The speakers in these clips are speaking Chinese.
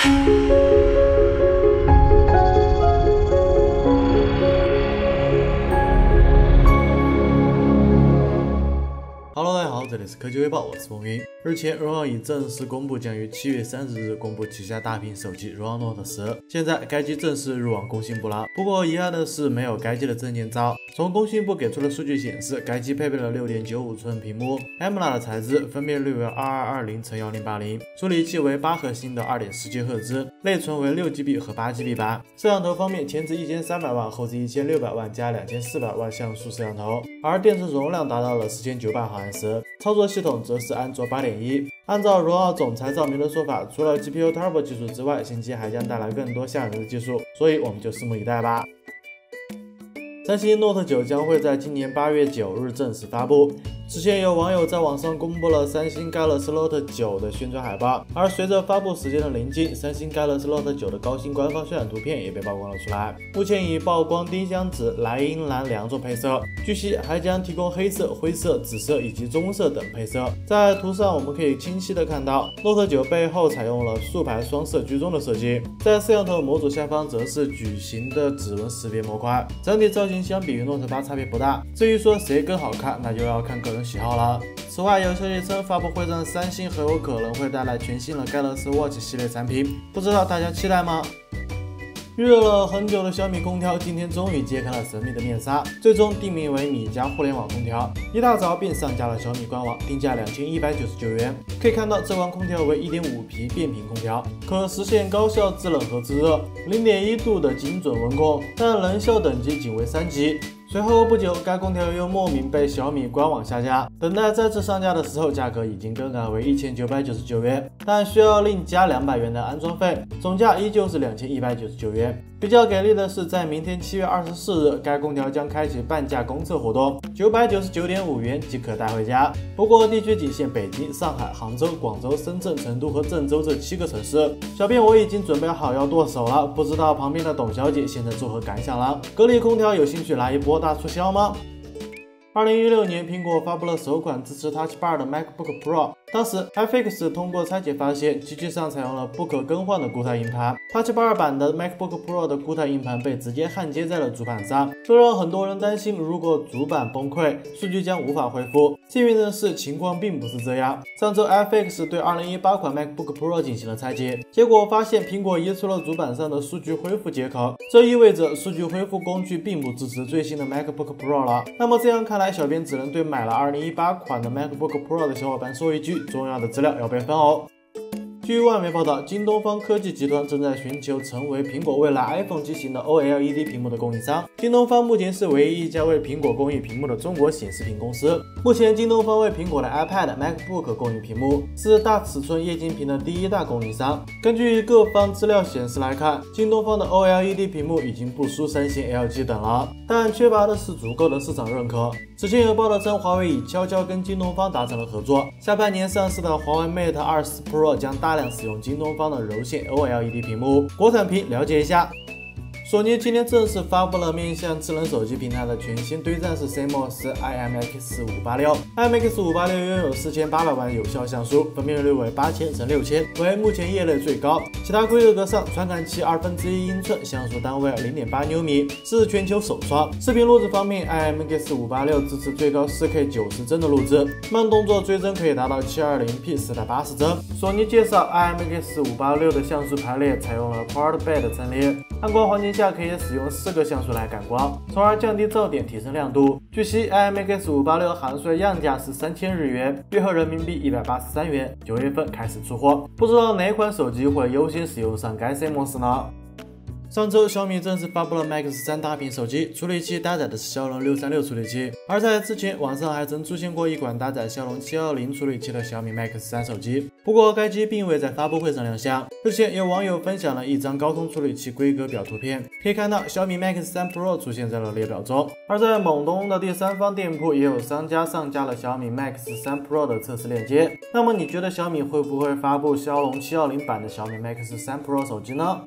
Hello， 大家好，这里是科技微报，我是风云。日前，荣耀已正式公布将于7月30日公布旗下大屏手机荣耀 Note 10。现在该机正式入网工信部了，不过遗憾的是没有该机的证件照。从工信部给出的数据显示，该机配备了6.95寸屏幕 ，AMOLED 的材质，分辨率为2220×1080，处理器为8核心的2.17赫兹，内存为6GB 和8GB 版。摄像头方面，前置1300万，后置1600万加2400万像素摄像头，而电池容量达到了4900毫安时。操作系统则是安卓8.1。按照荣耀总裁赵明的说法，除了 GPU Turbo 技术之外，新机还将带来更多吓人的技术，所以我们就拭目以待吧。三星 Note 9将会在今年8月9日正式发布。之前有网友在网上公布了三星 Galaxy Note 9的宣传海报，而随着发布时间的临近，三星 Galaxy Note 9的高清官方渲染图片也被曝光了出来。目前以曝光丁香紫、莱茵蓝2种配色，据悉还将提供黑色、灰色、紫色以及棕色等配色。在图上我们可以清晰的看到 Note 9背后采用了竖排双色居中的设计，在摄像头模组下方则是矩形的指纹识别模块，整体造型相比于 Note 8差别不大。至于说谁更好看，那就要看个人喜好了。此外，有消息称发布会上三星很有可能会带来全新的 Galaxy Watch 系列产品，不知道大家期待吗？预热了很久的小米空调今天终于揭开了神秘的面纱，最终定名为米家互联网空调。一大早便上架了小米官网，定价2199元。可以看到这款空调为1.5皮变频空调，可实现高效制冷和制热，0.1度的精准温控，但能效等级仅为3级。随后不久，该空调又莫名被小米官网下架，等待再次上架的时候，价格已经更改为1999元，但需要另加200元的安装费，总价依旧是2199元。比较给力的是，在明天7月24日，该空调将开启半价公测活动，999.5元即可带回家。不过地区仅限北京、上海、杭州、广州、深圳、成都和郑州这7个城市。小编我已经准备好要剁手了，不知道旁边的董小姐现在作何感想了？格力空调有兴趣来一波大促销吗？2016年，苹果发布了首款支持 Touch Bar 的 MacBook Pro。当时 FX 通过拆解发现，机器上采用了不可更换的固态硬盘。Touch Bar 版的 MacBook Pro 的固态硬盘被直接焊接在了主板上，这让很多人担心，如果主板崩溃，数据将无法恢复。幸运的是，情况并不是这样。上周 FX 对2018款 MacBook Pro 进行了拆解，结果发现苹果移除了主板上的数据恢复接口，这意味着数据恢复工具并不支持最新的 MacBook Pro 了。那么这样看来，小编只能对买了2018款的 MacBook Pro 的小伙伴说一句，重要的资料要备份哦。据外媒报道，京东方科技集团正在寻求成为苹果未来 iPhone 机型的 OLED 屏幕的供应商。京东方目前是唯一一家为苹果供应屏幕的中国显示屏公司。目前，京东方为苹果的 iPad、MacBook 供应屏幕，是大尺寸液晶屏的第一大供应商。根据各方资料显示来看，京东方的 OLED 屏幕已经不输三星、LG 等了，但缺乏的是足够的市场认可。之前有报道称，华为已悄悄跟京东方达成了合作，下半年上市的华为 Mate 24 Pro 将大量使用京东方的柔线 OLED 屏幕，国产屏了解一下。索尼今天正式发布了面向智能手机平台的全新对战式 CMOS IMX586。IMX586 拥有4800万有效像素，分辨率为8000×6000，为目前业内最高。其他规格上，传感器1/2英寸，像素单位0.8牛米，是全球首创。视频录制方面 ，IMX586 支持最高4K 90帧的录制，慢动作追帧可以达到720p 480帧。索尼介绍 ，IMX586 的像素排列采用了 Quad Bed 阵列，暗光环境下可以使用4个像素来感光，从而降低噪点，提升亮度。据悉 ，IMX586 含税样价是3000日元，约合人民币183元，9月份开始出货。不知道哪款手机会优先使用上该 CMOS 呢？上周，小米正式发布了 Max 3大屏手机，处理器搭载的是骁龙636处理器。而在之前，网上还曾出现过一款搭载骁龙710处理器的小米 Max 3手机，不过该机并未在发布会上亮相。日前，有网友分享了一张高通处理器规格表图片，可以看到小米 Max 3 Pro 出现在了列表中。而在某东的第三方店铺，也有商家上架了小米 Max 3 Pro 的测试链接。那么你觉得小米会不会发布骁龙710版的小米 Max 3 Pro 手机呢？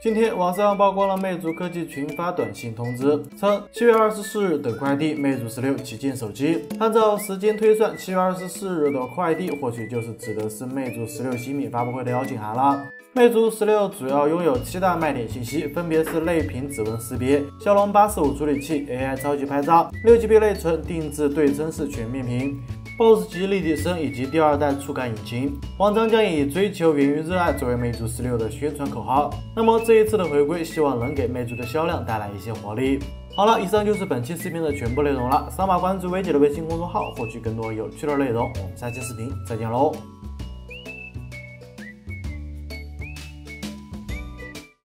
今天网上曝光了魅族科技群发短信通知，称7月24日等快递魅族16旗舰手机。按照时间推算，7月24日的快递或许就是指的是魅族16新品发布会的邀请函了。魅族16主要拥有7大卖点信息，分别是内屏指纹识别、骁龙845处理器、AI 超级拍照、6GB 内存、定制对称式全面屏。BOSS 级立体声以及第2代触感引擎，网站将以追求源于热爱作为魅族16的宣传口号。那么这一次的回归，希望能给魅族的销量带来一些活力。好了，以上就是本期视频的全部内容了。扫码关注薇姐的微信公众号，获取更多有趣的内容。我们下期视频再见喽！